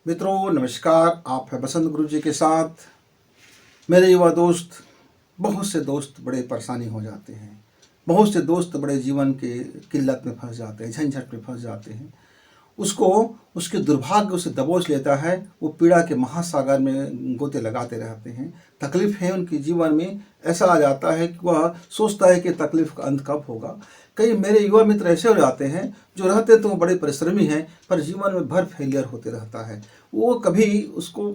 मित्रों नमस्कार। आप है बसंत गुरु जी के साथ। मेरे युवा दोस्त, बहुत से दोस्त बड़े परेशानी हो जाते हैं। बहुत से दोस्त बड़े जीवन के किल्लत में फंस जाते हैं, झंझट में फंस जाते हैं। उसको उसके दुर्भाग्य उसे दबोच लेता है। वो पीड़ा के महासागर में गोते लगाते रहते हैं। तकलीफ है उनके जीवन में, ऐसा आ जाता है कि वह सोचता है कि तकलीफ का अंत कब होगा। कई मेरे युवा मित्र ऐसे हो जाते हैं जो रहते तो बड़े परिश्रमी हैं, पर जीवन में भर फेलियर होते रहता है। वो कभी उसको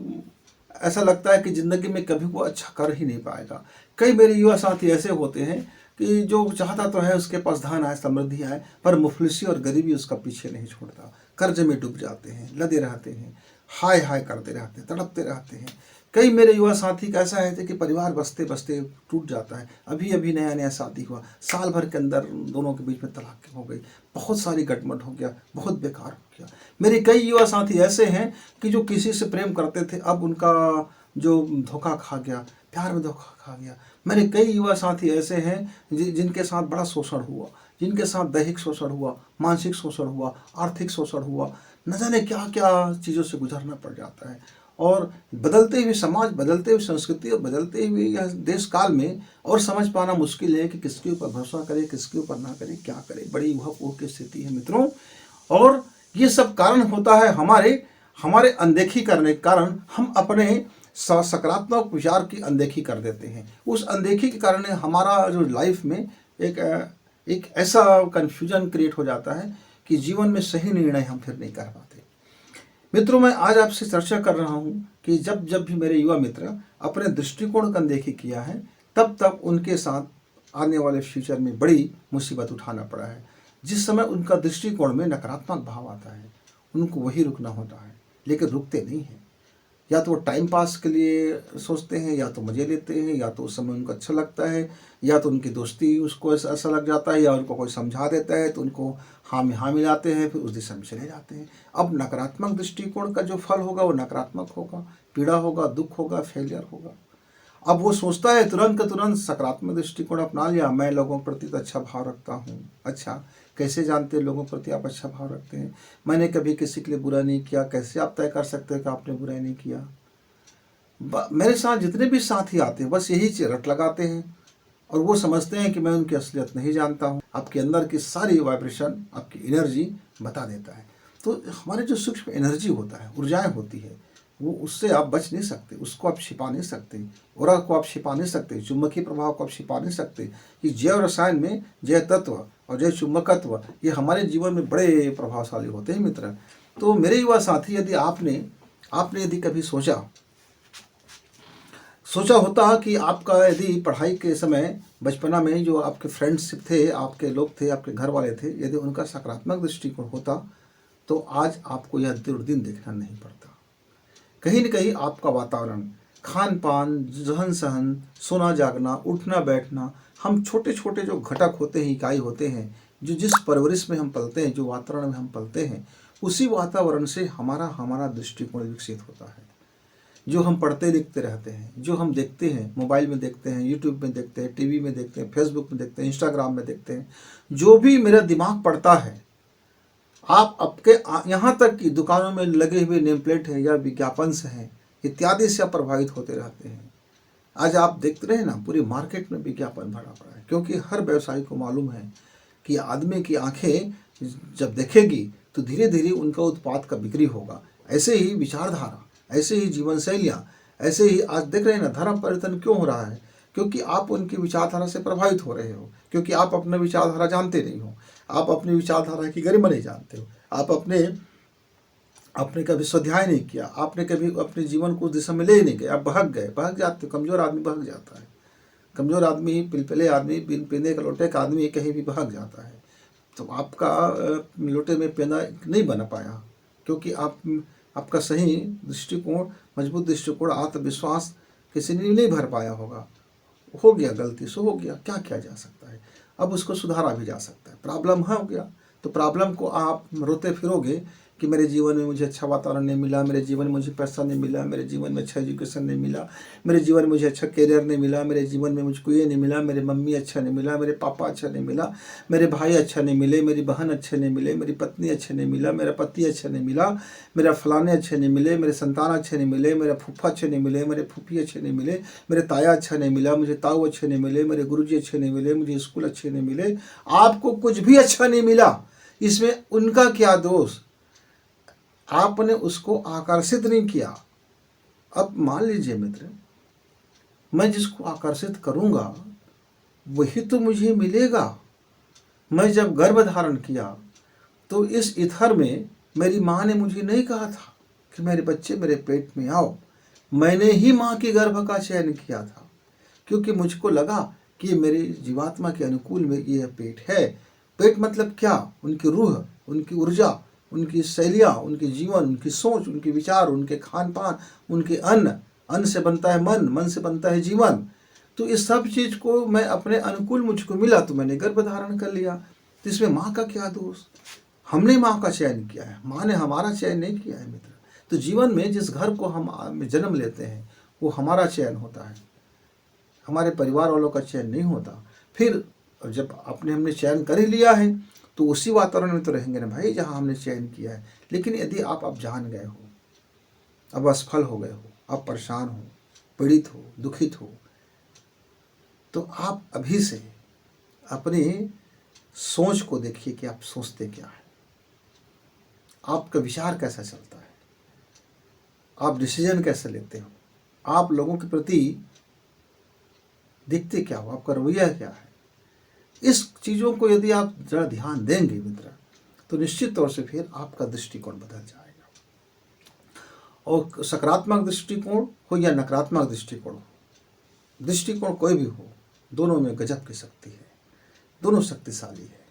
ऐसा लगता है कि ज़िंदगी में कभी वो अच्छा कर ही नहीं पाएगा। कई मेरे युवा साथी ऐसे होते हैं कि जो चाहता तो है उसके पास धन आए, समृद्धि आए, पर मुफलिसी और गरीबी उसका पीछे नहीं छोड़ता। कर्ज में डूब जाते हैं, लदे रहते हैं, हाय हाय करते रहते हैं, तड़पते रहते हैं। कई मेरे युवा साथी का ऐसा है कि परिवार बसते बसते टूट जाता है। अभी अभी नया नया शादी हुआ, साल भर के अंदर दोनों के बीच में तलाक हो गई, बहुत सारी गटमट हो गया, बहुत बेकार हो गया। मेरे कई युवा साथी ऐसे हैं कि जो किसी से प्रेम करते थे, अब उनका जो धोखा खा गया, प्यार में धोखा खा गया। मेरे कई युवा साथी ऐसे हैं जिनके साथ बड़ा शोषण हुआ, जिनके साथ दैहिक शोषण हुआ, मानसिक शोषण हुआ, आर्थिक शोषण हुआ, न जाने क्या क्या चीज़ों से गुजरना पड़ जाता है। और बदलते हुए समाज, बदलते हुए संस्कृति और बदलते हुए यह देश काल में और समझ पाना मुश्किल है कि किसके ऊपर भरोसा करे, किसके ऊपर ना करे, क्या करे। बड़ी उहक की स्थिति है मित्रों। और ये सब कारण होता है हमारे हमारे अनदेखी करने के कारण। हम अपने सकारात्मक विचार की अनदेखी कर देते हैं। उस अनदेखी के कारण हमारा जो लाइफ में एक एक ऐसा कन्फ्यूजन क्रिएट हो जाता है कि जीवन में सही निर्णय हम फिर नहीं कर पाते। मित्रों, मैं आज आपसे चर्चा कर रहा हूँ कि जब जब भी मेरे युवा मित्र अपने दृष्टिकोण का अनदेखी किया है, तब तब उनके साथ आने वाले फ्यूचर में बड़ी मुसीबत उठाना पड़ा है। जिस समय उनका दृष्टिकोण में नकारात्मक भाव आता है, उनको वही रुकना होता है, लेकिन रुकते नहीं हैं। या तो वो टाइम पास के लिए सोचते हैं, या तो मज़े लेते हैं, या तो उस समय उनको अच्छा लगता है, या तो उनकी दोस्ती उसको ऐसा लग जाता है, या उनको कोई समझा देता है तो उनको हाँ में हाँ मिलाते हैं, फिर उस दिशा में चले जाते हैं। अब नकारात्मक दृष्टिकोण का जो फल होगा वो नकारात्मक होगा, पीड़ा होगा, दुख होगा, फेलियर होगा। अब वो सोचता है तुरंत का तुरंत सकारात्मक दृष्टिकोण अपना लिया, मैं लोगों के प्रति तो अच्छा भाव रखता हूँ। अच्छा, कैसे जानते हैं लोगों के प्रति आप अच्छा भाव रखते हैं? मैंने कभी किसी के लिए बुरा नहीं किया। कैसे आप तय कर सकते हैं कि आपने बुरा नहीं किया? मेरे साथ जितने भी साथी आते हैं बस यही रट लगाते हैं, और वो समझते हैं कि मैं उनकी असलियत नहीं जानता हूँ। आपके अंदर की सारी वाइब्रेशन, आपकी एनर्जी बता देता है। तो हमारे जो सूक्ष्म एनर्जी होता है, ऊर्जाएं होती है, वो उससे आप बच नहीं सकते, उसको आप छिपा नहीं सकते, ऑरा को आप छिपा नहीं सकते, चुंबकीय प्रभाव को आप छिपा नहीं सकते। कि जैव रसायन में जैव तत्व और जैव चुंबकत्व ये हमारे जीवन में बड़े प्रभावशाली होते हैं मित्र। तो मेरे युवा साथी, यदि आपने आपने यदि कभी सोचा होता कि आपका यदि पढ़ाई के समय बचपना में जो आपके फ्रेंड्स थे, आपके लोग थे, आपके घर वाले थे, यदि उनका सकारात्मक दृष्टिकोण होता तो आज आपको यह दुर्दिन देखना नहीं पड़ता। कहीं न कहीं आपका वातावरण, खान पान, रहन सहन, सोना जागना, उठना बैठना, हम छोटे छोटे जो घटक होते हैं, इकाई होते हैं, जो जिस परवरिश में हम पलते हैं, जो वातावरण में हम पलते हैं, उसी वातावरण से हमारा हमारा दृष्टिकोण विकसित होता है। जो हम पढ़ते लिखते रहते हैं, जो हम देखते हैं, मोबाइल में देखते हैं, यूट्यूब में देखते हैं, टीवी में देखते हैं, फेसबुक में देखते हैं, इंस्टाग्राम में देखते हैं, जो भी मेरा दिमाग पढ़ता है, आप आपके यहाँ तक कि दुकानों में लगे हुए नेम प्लेट है या विज्ञापन से हैं इत्यादि से आप प्रभावित होते रहते हैं। आज आप देखते रहे ना, पूरी मार्केट में विज्ञापन भरा पड़ा है, क्योंकि हर व्यवसायी को मालूम है कि आदमी की आंखें जब देखेगी तो धीरे धीरे उनका उत्पाद का बिक्री होगा। ऐसे ही विचारधारा, ऐसे ही जीवन शैलियाँ, ऐसे ही आज देख रहे हैं ना, धर्म परिवर्तन क्यों हो रहा है? क्योंकि आप उनकी विचारधारा से प्रभावित हो रहे हो, क्योंकि आप अपना विचारधारा जानते नहीं हो, आप अपनी विचारधारा की गरिमा नहीं जानते हो, आप अपने आपने कभी स्वाध्याय नहीं किया, आपने कभी अपने जीवन को उस दिशा में ले नहीं गए, आप बहक गए, बहक जाते हो। कमज़ोर आदमी बहक जाता है, कमज़ोर आदमी, पिलपिले आदमी, बिन पीने का लोटे का आदमी कहीं भी बहक जाता है। तो आपका लोटे में पीना नहीं बना पाया, क्योंकि आपका सही दृष्टिकोण, मजबूत दृष्टिकोण, आत्मविश्वास किसी ने नहीं भर पाया होगा। हो गया, गलती से हो गया, क्या किया जा सकता है? अब उसको सुधारा भी जा सकता है। प्रॉब्लम हो गया तो प्रॉब्लम को आप रोते फिरोगे कि मेरे जीवन में मुझे अच्छा वातावरण नहीं मिला, मेरे जीवन में मुझे पैसा नहीं मिला, मेरे जीवन में अच्छा एजुकेशन नहीं मिला, मेरे जीवन में मुझे अच्छा करियर नहीं मिला, मेरे जीवन में मुझको ये नहीं मिला, मेरे मम्मी अच्छा नहीं मिला, मेरे पापा अच्छा नहीं मिला, मेरे भाई अच्छा नहीं मिले, मेरी बहन अच्छे नहीं मिले, मेरी पत्नी अच्छे नहीं मिला, मेरा पति अच्छा नहीं मिला, मेरा फलाने अच्छे नहीं मिले, मेरे संतान अच्छे नहीं मिले, मेरे फूफा अच्छे नहीं मिले, मेरे फूफी अच्छे नहीं मिले, मेरे ताया अच्छा नहीं मिला, मुझे ताऊ अच्छे नहीं मिले, मेरे गुरुजी अच्छे नहीं मिले, मुझे स्कूल अच्छे नहीं मिले। आपको कुछ भी अच्छा नहीं मिला, इसमें उनका क्या दोष? आपने उसको आकर्षित नहीं किया। अब मान लीजिए मित्र, मैं जिसको आकर्षित करूंगा वही तो मुझे मिलेगा। मैं जब गर्भ धारण किया तो इस इथर में मेरी माँ ने मुझे नहीं कहा था कि मेरे बच्चे मेरे पेट में आओ। मैंने ही माँ के गर्भ का चयन किया था, क्योंकि मुझको लगा कि मेरी जीवात्मा के अनुकूल में यह पेट है। पेट मतलब क्या? उनकी रूह, उनकी ऊर्जा, उनकी शैलियाँ, उनकी जीवन, उनकी सोच, उनके विचार, उनके खान पान, उनके अन्न से बनता है मन, मन से बनता है जीवन। तो इस सब चीज़ को मैं अपने अनुकूल मुझको मिला तो मैंने गर्भ धारण कर लिया। तो इसमें माँ का क्या दोष? हमने माँ का चयन किया है, माँ ने हमारा चयन नहीं किया है मित्र। तो जीवन में जिस घर को हम जन्म लेते हैं वो हमारा चयन होता है, हमारे परिवार वालों का चयन नहीं होता। फिर जब हमने चयन कर ही लिया है तो उसी वातावरण में तो रहेंगे ना भाई जहाँ हमने चयन किया है। लेकिन यदि आप जान गए हो, अब असफल हो गए हो, आप परेशान हो, पीड़ित हो, दुखित हो, तो आप अभी से अपनी सोच को देखिए कि आप सोचते क्या है, आपका विचार कैसा चलता है, आप डिसीजन कैसे लेते हो, आप लोगों के प्रति दिखते क्या हो, आपका रवैया क्या है। इस चीज़ों को यदि आप जरा ध्यान देंगे मित्र तो निश्चित तौर से फिर आपका दृष्टिकोण बदल जाएगा। और सकारात्मक दृष्टिकोण हो या नकारात्मक दृष्टिकोण हो, दृष्टिकोण कोई भी हो, दोनों में गजब की शक्ति है, दोनों शक्तिशाली है,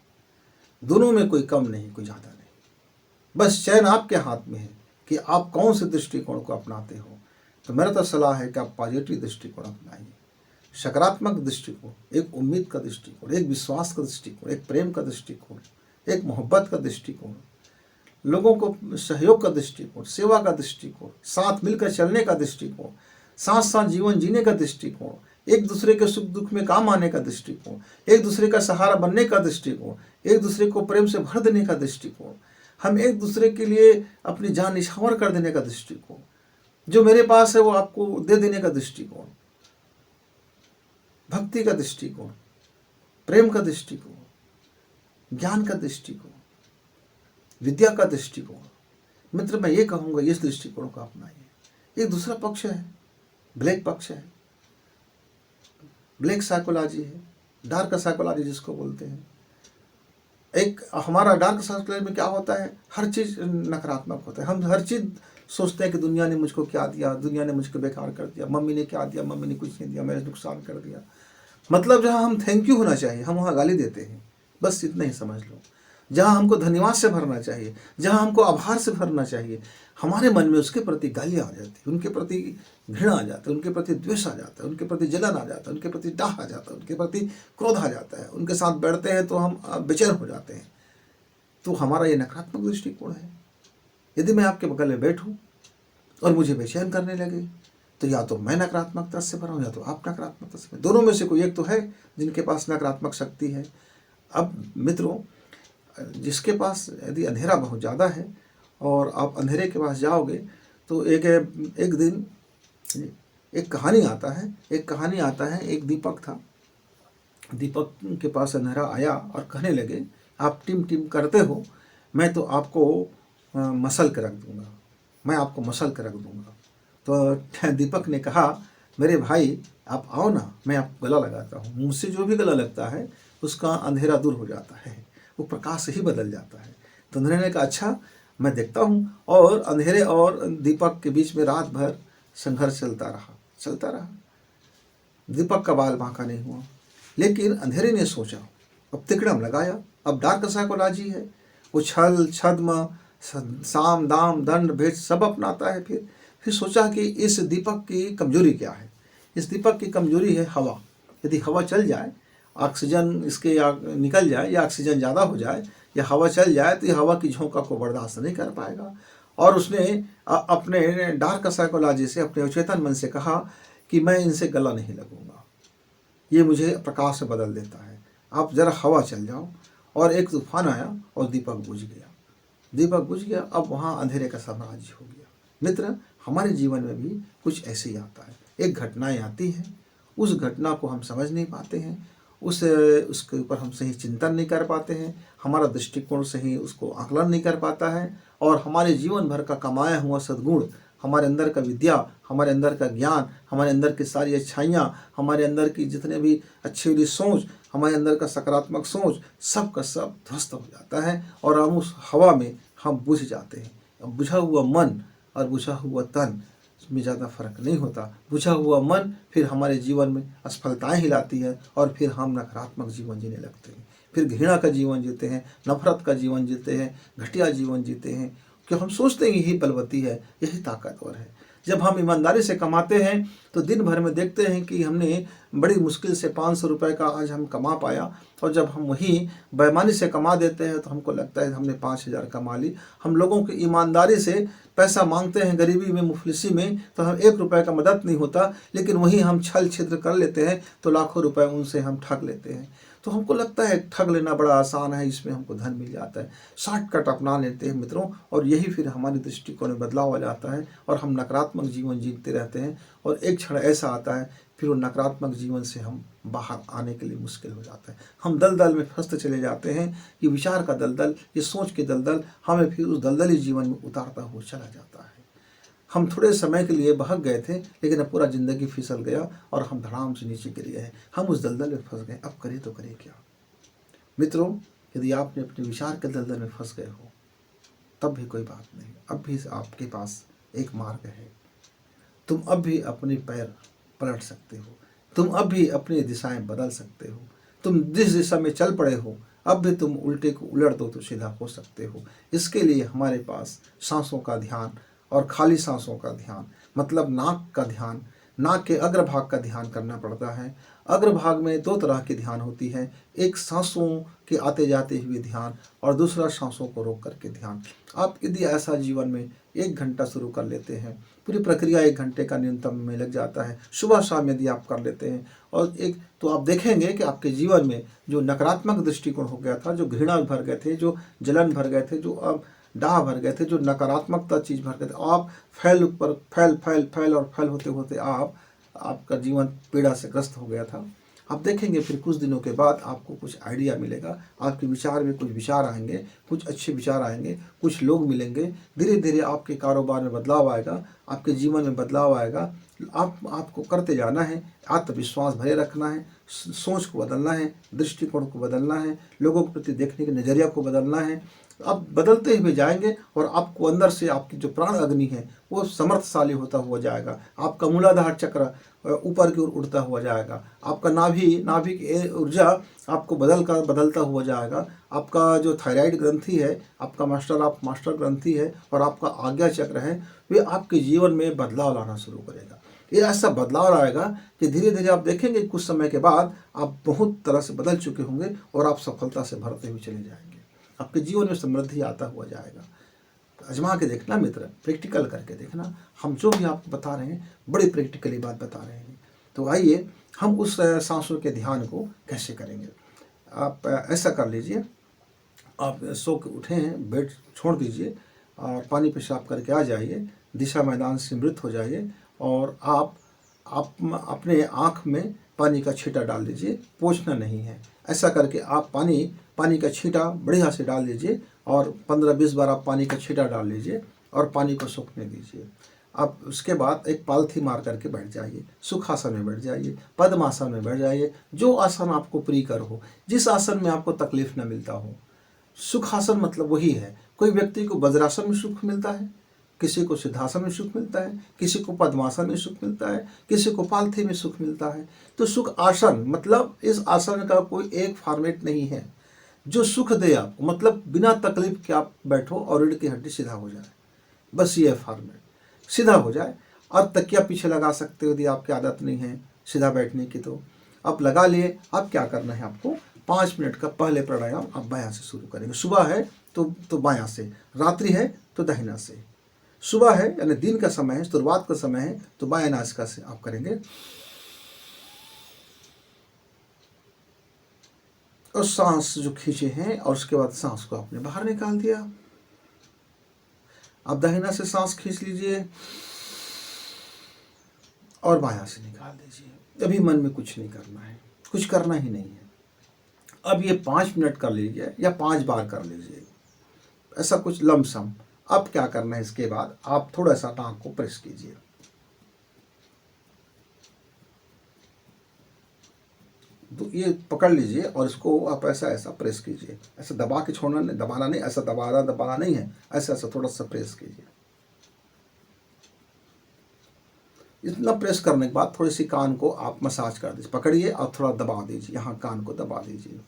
दोनों में कोई कम नहीं, कोई ज़्यादा नहीं। बस चयन आपके हाथ में है कि आप कौन से दृष्टिकोण को अपनाते हो। तो मेरा तो सलाह है कि आप पॉजिटिव दृष्टिकोण अपनाइए, सकारात्मक दृष्टिकोण, एक उम्मीद का दृष्टिकोण, एक विश्वास का दृष्टिकोण, एक प्रेम का दृष्टिकोण, एक मोहब्बत का दृष्टिकोण, लोगों को सहयोग का दृष्टिकोण, सेवा का दृष्टिकोण, साथ मिलकर चलने का दृष्टिकोण, साथ साथ जीवन जीने का दृष्टिकोण, एक दूसरे के सुख दुख में काम आने का दृष्टिकोण, एक दूसरे का सहारा बनने का दृष्टिकोण, एक दूसरे को प्रेम से भर देने का दृष्टिकोण, हम एक दूसरे के लिए अपनी जान निछावर कर देने का दृष्टिकोण, जो मेरे पास है वो आपको दे देने का दृष्टिकोण, भक्ति का दृष्टिकोण, प्रेम का दृष्टिकोण, ज्ञान का दृष्टिकोण, विद्या का दृष्टिकोण। मित्र मैं ये कहूँगा इस दृष्टिकोण को अपनाइए। एक दूसरा पक्ष है, ब्लैक पक्ष है, ब्लैक साइकोलॉजी है, डार्क साइकोलॉजी जिसको बोलते हैं। एक हमारा डार्क साइकोलॉजी में क्या होता है, हर चीज़ नकारात्मक होता है। हम हर चीज़ सोचते हैं कि दुनिया ने मुझको क्या दिया, दुनिया ने मुझको बेकार कर दिया, मम्मी ने क्या दिया, मम्मी ने कुछ नहीं दिया, मेरे नुकसान कर दिया। मतलब जहाँ हम थैंक यू होना चाहिए हम वहाँ गाली देते हैं। बस इतना ही समझ लो। जहाँ हमको धन्यवाद से भरना चाहिए, जहाँ हमको आभार से भरना चाहिए, हमारे मन में उसके प्रति गालियाँ आ जाती है, उनके प्रति घृणा आ जाता है, उनके प्रति द्वेष आ जाता है, उनके प्रति जलन आ जाता है, उनके प्रति डाह आ जाता है, उनके प्रति क्रोध आ जाता है। उनके साथ बैठते हैं तो हम बेचैन हो जाते हैं। तो हमारा ये नकारात्मक दृष्टिकोण है। यदि मैं आपके बगल में बैठूँ और मुझे बेचैन करने लगे तो या तो मैं नकारात्मकता से भरा हूँ या तो आप नकारात्मकता से, दोनों में से कोई एक तो है जिनके पास नकारात्मक शक्ति है। अब मित्रों, जिसके पास यदि अंधेरा बहुत ज़्यादा है और आप अंधेरे के पास जाओगे तो एक दिन एक कहानी आता है। एक दीपक था, दीपक के पास अंधेरा आया और कहने लगे आप टिम टिम करते हो, मैं तो आपको मसल के रख दूँगा, मैं आपको मसल के रख दूँगा। तो दीपक ने कहा मेरे भाई आप आओ ना, मैं आपको गला लगाता हूँ। मुझसे जो भी गला लगता है उसका अंधेरा दूर हो जाता है, वो प्रकाश से ही बदल जाता है। तो अंधेरे ने कहा अच्छा मैं देखता हूँ। और अंधेरे और दीपक के बीच में रात भर संघर्ष चलता रहा। दीपक का बाल बांका नहीं हुआ, लेकिन अंधेरे ने सोचा, अब तिकड़म लगाया। अब डार्क साइकोलॉजी है, वो छल छद्म साम दाम दंड भेद सब अपनाता है। फिर सोचा कि इस दीपक की कमजोरी क्या है। इस दीपक की कमजोरी है हवा। यदि हवा चल जाए, ऑक्सीजन इसके निकल जाए या ऑक्सीजन ज़्यादा हो जाए ये हवा चल जाए तो ये हवा की झोंका को बर्दाश्त नहीं कर पाएगा। और उसने अपने डार्क साइकोलॉजी से, अपने अचेतन मन से कहा कि मैं इनसे गला नहीं लगूंगा, ये मुझे प्रकाश में बदल देता है। आप ज़रा हवा चल जाओ। और एक तूफान आया और दीपक बुझ गया। दीपक बुझ गया, अब वहाँ अंधेरे का साम्राज्य हो गया। मित्र, हमारे जीवन में भी कुछ ऐसे ही आता है। एक घटनाएं आती हैं, उस घटना को हम समझ नहीं पाते हैं, उसके ऊपर हम सही चिंतन नहीं कर पाते हैं, हमारा दृष्टिकोण सही उसको आकलन नहीं कर पाता है, और हमारे जीवन भर का कमाया हुआ सद्गुण, हमारे अंदर का विद्या, हमारे अंदर का ज्ञान, हमारे अंदर की सारी अच्छाइयाँ, हमारे अंदर की जितने भी अच्छी वाली सोच, हमारे अंदर का सकारात्मक सोच, सब का सब ध्वस्त हो जाता है और हम उस हवा में हम बुझ जाते हैं। अब बुझा हुआ मन और बुझा हुआ तन में ज़्यादा फर्क नहीं होता। बुझा हुआ मन फिर हमारे जीवन में असफलताएं हिलाती है और फिर हम नकारात्मक जीवन जीने लगते हैं, फिर घृणा का जीवन जीते हैं, नफरत का जीवन जीते हैं, घटिया जीवन जीते हैं, क्यों हम सोचते हैं यही बलवती है, यही ताकतवर है। जब हम ईमानदारी से कमाते हैं तो दिन भर में देखते हैं कि हमने बड़ी मुश्किल से 500 रुपये का आज हम कमा पाया, और जब हम वही बेईमानी से कमा देते हैं तो हमको लगता है हमने 5000 कमा ली। हम लोगों की ईमानदारी से पैसा मांगते हैं गरीबी में, मुफलिसी में, तो हम 1 रुपये का मदद नहीं होता, लेकिन वहीं हम छल छिद्र कर लेते हैं तो लाखों रुपए उनसे हम ठग लेते हैं। तो हमको लगता है ठग लेना बड़ा आसान है, इसमें हमको धन मिल जाता है, शॉर्टकट अपना लेते हैं मित्रों, और यही फिर हमारी दृष्टिकोण में बदलाव आ जाता है और हम नकारात्मक जीवन जीते रहते हैं। और एक क्षण ऐसा आता है फिर वो नकारात्मक जीवन से हम बाहर आने के लिए मुश्किल हो जाता है। हम दलदल में फंसते चले जाते हैं, ये विचार का दलदल, ये सोच के दलदल हमें फिर उस दलदली जीवन में उतारता हुआ चला जाता है। हम थोड़े समय के लिए बहक गए थे, लेकिन अब पूरा ज़िंदगी फिसल गया और हम धड़ाम से नीचे गिर गए हैं, हम उस दलदल में फंस गए। अब करें तो करें क्या? मित्रों, यदि आपने अपने विचार के दलदल में फंस गए हो तब भी कोई बात नहीं, अब भी आपके पास एक मार्ग है। तुम अब भी अपने पैर पलट सकते हो, तुम अब भी अपनी दिशाएं बदल सकते हो। तुम जिस दिशा में चल पड़े हो अब भी तुम उल्टे को उलट दो तो सीधा हो सकते हो। इसके लिए हमारे पास सांसों का ध्यान और खाली सांसों का ध्यान, मतलब नाक का ध्यान, नाक के अग्रभाग का ध्यान करना पड़ता है। अग्रभाग में 2 तरह की ध्यान होती है, एक सांसों के आते जाते हुए ध्यान और दूसरा सांसों को रोक करके ध्यान। आप यदि ऐसा जीवन में 1 घंटा शुरू कर लेते हैं, पूरी प्रक्रिया 1 घंटे का न्यूनतम में लग जाता है, सुबह शाम यदि आप कर लेते हैं, और तो आप देखेंगे कि आपके जीवन में जो नकारात्मक दृष्टिकोण हो गया था, जो घृणा भर गए थे, जो जलन भर गए थे, जो अब डाह भर गए थे, जो नकारात्मकता चीज़ भर गए थे, आप फैल ऊपर फैल फैल फैल और फैल होते होते आपका जीवन पीड़ा से ग्रस्त हो गया था। आप देखेंगे फिर कुछ दिनों के बाद आपको कुछ आइडिया मिलेगा, आपके विचार में कुछ विचार आएंगे, कुछ अच्छे विचार आएंगे, कुछ लोग मिलेंगे, धीरे धीरे आपके कारोबार में बदलाव आएगा, आपके जीवन में बदलाव आएगा। आपको करते जाना है, आत्मविश्वास भरे रखना है, सोच को बदलना है, दृष्टिकोण को बदलना है, लोगों के प्रति देखने के नज़रिया को बदलना है। आप बदलते हुए जाएंगे और आपको अंदर से आपकी जो प्राण अग्नि है वो समर्थशाली होता हुआ जाएगा। आपका मूलाधार चक्र ऊपर की ओर उड़ता हुआ जाएगा, आपका नाभि की ऊर्जा आपको बदलता हुआ जाएगा। आपका जो थायराइड ग्रंथि है, आपका मास्टर ग्रंथि है और आपका आज्ञा चक्र है, वे आपके जीवन में बदलाव लाना शुरू करेगा। ये ऐसा बदलाव आएगा कि धीरे धीरे आप देखेंगे कुछ समय के बाद आप बहुत तरह से बदल चुके होंगे और आप सफलता से भरते हुए चले जाएंगे। आपके जीवन में समृद्धि आता हुआ जाएगा। तो आजमा के देखना मित्र, प्रैक्टिकल करके देखना। हम जो भी आपको बता रहे हैं बड़ी प्रैक्टिकली बात बता रहे हैं। तो आइए हम उस सांसों के ध्यान को कैसे करेंगे। आप ऐसा कर लीजिए, आप सो के उठे हैं, बेड छोड़ दीजिए और पानी पेशाब करके आ जाइए, दिशा मैदान से मृत हो जाइए और आप अपने आँख में पानी का छींटा डाल दीजिए, पोंछना नहीं है। ऐसा करके आप पानी का छींटा बढ़िया से डाल दीजिए और 15-20 बार आप पानी का छींटा डाल लीजिए और पानी को सूखने दीजिए। आप उसके बाद एक पालथी मार करके बैठ जाइए, सुखासन में बैठ जाइए, पद्मासन में बैठ जाइए, जो आसन आपको प्रियकर हो, जिस आसन में आपको तकलीफ न मिलता हो। सुखासन मतलब वही है। कोई व्यक्ति को वज्रासन में सुख मिलता है, किसी को सिद्धासन में सुख मिलता है, किसी को पद्मासन में सुख मिलता है, किसी को पालथी में सुख मिलता है। तो सुख आसन मतलब इस आसन का कोई एक फॉर्मेट नहीं है जो सुख दे आपको, मतलब बिना तकलीफ के आप बैठो और रीढ़ की हड्डी सीधा हो जाए, बस ये फॉर्मेट सीधा हो जाए। और तकिया पीछे लगा सकते हो यदि आपकी आदत नहीं है सीधा बैठने की, तो आप लगा लिए। अब क्या करना है आपको, 5 मिनट का पहले प्राणायाम आप बायां से शुरू करेंगे। सुबह है तो बायां से, रात्रि है तो दाहिना से। सुबह है यानी दिन का समय है, शुरुआत का समय है, तो बायां नासिका से आप करेंगे और सांस जो खींचे हैं और उसके बाद सांस को आपने बाहर निकाल दिया। आप दाहिना से सांस खींच लीजिए और बायां से निकाल दीजिए। अभी मन में कुछ नहीं करना है, कुछ करना ही नहीं है। अब ये 5 मिनट कर लीजिए या 5 बार कर लीजिए, ऐसा कुछ लमसम। अब क्या करना है, इसके बाद आप थोड़ा सा नाक को प्रेस कीजिए। तो ये पकड़ लीजिए और इसको आप ऐसा ऐसा प्रेस कीजिए। ऐसा दबा के छोड़ना नहीं, दबाना नहीं, ऐसा दबाना नहीं है, ऐसा ऐसा थोड़ा सा प्रेस कीजिए। इतना प्रेस करने के बाद थोड़ी सी कान को आप मसाज कर दीजिए, पकड़िए और थोड़ा दबा दीजिए, यहाँ कान को दबा दीजिए।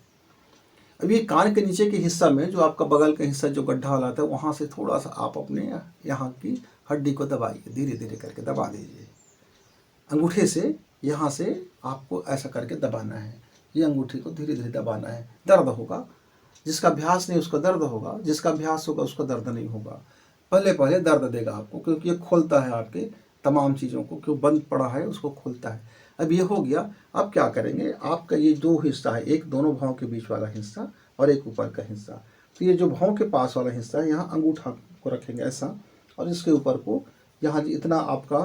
अब ये कान के नीचे के हिस्सा में जो आपका बगल का हिस्सा जो गड्ढा वाला था, वहाँ से थोड़ा सा आप अपने यहाँ की हड्डी को दबाइए, धीरे धीरे करके दबा दीजिए। अंगूठे से यहाँ से आपको ऐसा करके दबाना है, ये अंगूठी को धीरे धीरे दबाना है। दर्द होगा, जिसका अभ्यास नहीं उसको दर्द होगा, जिसका अभ्यास होगा उसको दर्द नहीं होगा। पहले पहले दर्द देगा आपको, क्योंकि ये खोलता है आपके तमाम चीज़ों को, क्यों बंद पड़ा है उसको खोलता है। अब ये हो गया। अब क्या करेंगे, आपका ये 2 हिस्सा है, एक दोनों भौं के बीच वाला हिस्सा और एक ऊपर का हिस्सा। तो ये जो भौं के पास वाला हिस्सा है, यहाँ अंगूठा को रखेंगे ऐसा, और इसके ऊपर को यहाँ इतना आपका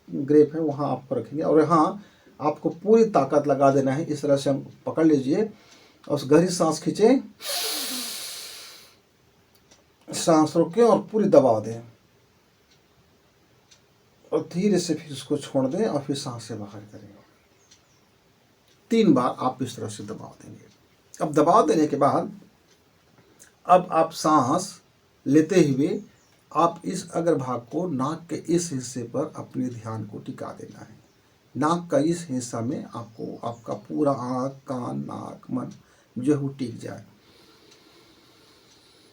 ग्रेप है वहाँ आपको रखेंगे, और यहाँ आपको पूरी ताकत लगा देना है। इस तरह से हम पकड़ लीजिए और उस गहरी सांस खींचें, सांस रोकें और पूरी दबा दें और धीरे से फिर उसको छोड़ दें और फिर सांस से बाहर करें। 3 बार आप इस तरह से दबाव देंगे। अब दबाव देने के बाद अब आप सांस लेते हुए आप इस अग्रभाग को नाक के इस हिस्से पर अपने ध्यान को टिका देना है। नाक का इस हिस्सा में आपको आपका पूरा आँख, कान, नाक, मन जो है टिक जाए,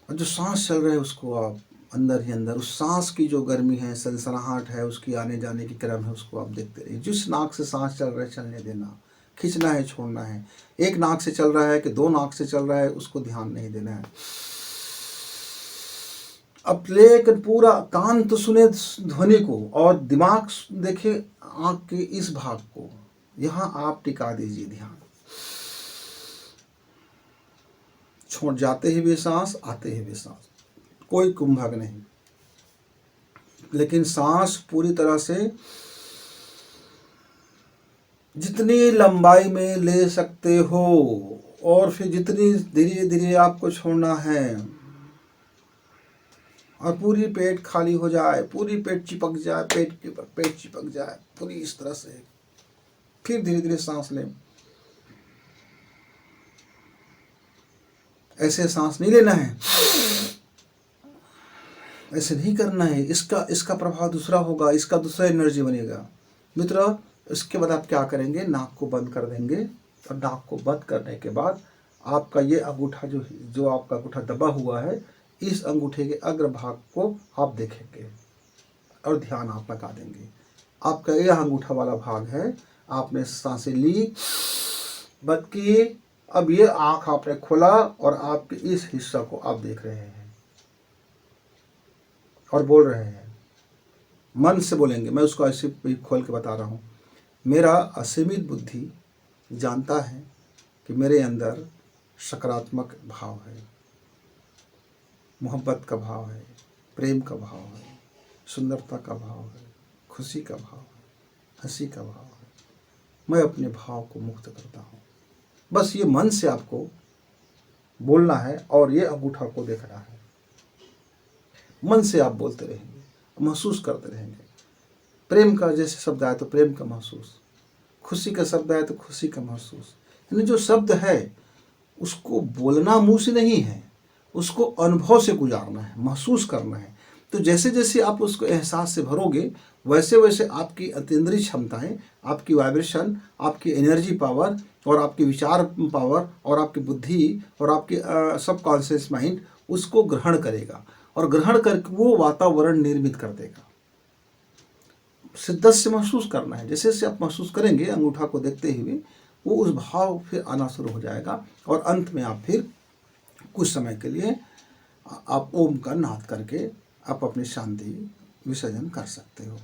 और जो सांस चल रहा है उसको आप अंदर ही अंदर, उस सांस की जो गर्मी है, सनसनाहट है, उसकी आने जाने की क्रम है, उसको आप देखते रहिए। जिस नाक से सांस चल रहा है चलने देना, खींचना है छोड़ना है। एक नाक से चल रहा है कि 2 नाक से चल रहा है, उसको ध्यान नहीं देना है। अब लेकिन पूरा कान तो सुने ध्वनि को और दिमाग देखे आँख के इस भाग को, यहाँ आप टिका दीजिए ध्यान। छोड़ जाते हुए सांस, आते हुए सांस, कोई कुंभक नहीं, लेकिन सांस पूरी तरह से जितनी लंबाई में ले सकते हो, और फिर जितनी धीरे धीरे आपको छोड़ना है, और पूरी पेट खाली हो जाए, पूरी पेट चिपक जाए, पेट के ऊपर पेट चिपक जाए पूरी इस तरह से। फिर धीरे धीरे सांस लें। ऐसे सांस नहीं लेना है, ऐसे नहीं करना है। इसका प्रभाव दूसरा होगा, इसका दूसरा एनर्जी बनेगा। मित्र, इसके बाद आप क्या करेंगे, नाक को बंद कर देंगे, और नाक को बंद करने के बाद आपका ये अंगूठा जो आपका अंगूठा दबा हुआ है, इस अंगूठे के अग्रभाग को आप देखेंगे और ध्यान आप लगा देंगे। आपका यह अंगूठा वाला भाग है, आपने सांसें ली, बंद की, अब ये आँख आपने खोला और आपके इस हिस्सा को आप देख रहे हैं और बोल रहे हैं। मन से बोलेंगे, मैं उसको ऐसे खोल के बता रहा हूँ। मेरा असीमित बुद्धि जानता है कि मेरे अंदर सकारात्मक भाव है, मोहब्बत का भाव है, प्रेम का भाव है, सुंदरता का भाव है, खुशी का भाव है, हंसी का भाव है। मैं अपने भाव को मुक्त करता हूँ। बस ये मन से आपको बोलना है और ये अंगूठा को देख रहा है। मन से आप बोलते रहेंगे, महसूस करते रहेंगे। प्रेम का जैसे शब्द आए तो प्रेम का महसूस, खुशी का शब्द आए तो खुशी का महसूस। यानी जो शब्द है उसको बोलना मुँह से नहीं है, उसको अनुभव से गुजारना है, महसूस करना है। तो जैसे जैसे आप उसको एहसास से भरोगे, वैसे वैसे आपकी अतीन्द्रिय क्षमताएं, आपकी वाइब्रेशन, आपकी एनर्जी पावर और आपकी विचार पावर और आपकी बुद्धि और आपकी सबकॉन्शियस माइंड उसको ग्रहण करेगा, और ग्रहण करके वो वातावरण निर्मित कर देगा। शिद्दत से महसूस करना है। जैसे जैसे आप महसूस करेंगे अंगूठा को देखते हुए, वो उस भाव फिर आना शुरू हो जाएगा और अंत में आप फिर कुछ समय के लिए आप ओम का नाद करके आप अपनी शांति विसर्जन कर सकते हो।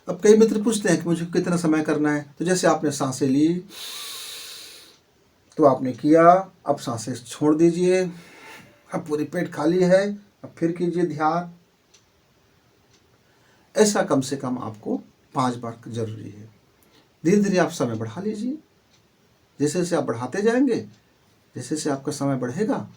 अब कई मित्र पूछते हैं कि मुझे कितना समय करना है। तो जैसे आपने सांसें ली तो आपने किया, अब सांसें छोड़ दीजिए। अब पूरी पेट खाली है, अब फिर कीजिए ध्यान। ऐसा कम से कम आपको 5 बार जरूरी है। धीरे धीरे आप समय बढ़ा लीजिए। जैसे जैसे आप बढ़ाते जाएंगे, जैसे जैसे आपका समय बढ़ेगा,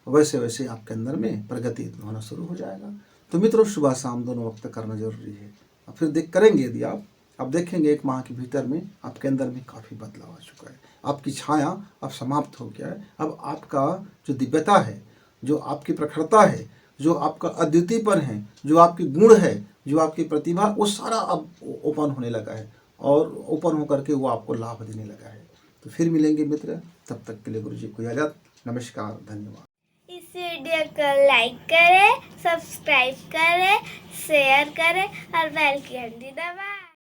वैसे वैसे आपके अंदर में प्रगति होना शुरू हो जाएगा। तो मित्रों, सुबह शाम दोनों वक्त करना जरूरी है। अब फिर करेंगे यदि आप देखेंगे 1 माह के भीतर में आपके अंदर में काफ़ी बदलाव आ चुका है। आपकी छाया अब समाप्त हो गया है। अब आपका जो दिव्यता है, जो आपकी प्रखरता है, जो आपका अद्वितीयपन है, जो आपकी गुण है, जो आपकी प्रतिभा, वो सारा अब ओपन होने लगा है और ओपन होकर के वो आपको लाभ देने लगा है। तो फिर मिलेंगे मित्र, तब तक के लिए गुरु जी को इजाज़त। नमस्कार, धन्यवाद। इस वीडियो को लाइक करें, सब्सक्राइब करें, शेयर करें और बेल की घंटी दबाएं।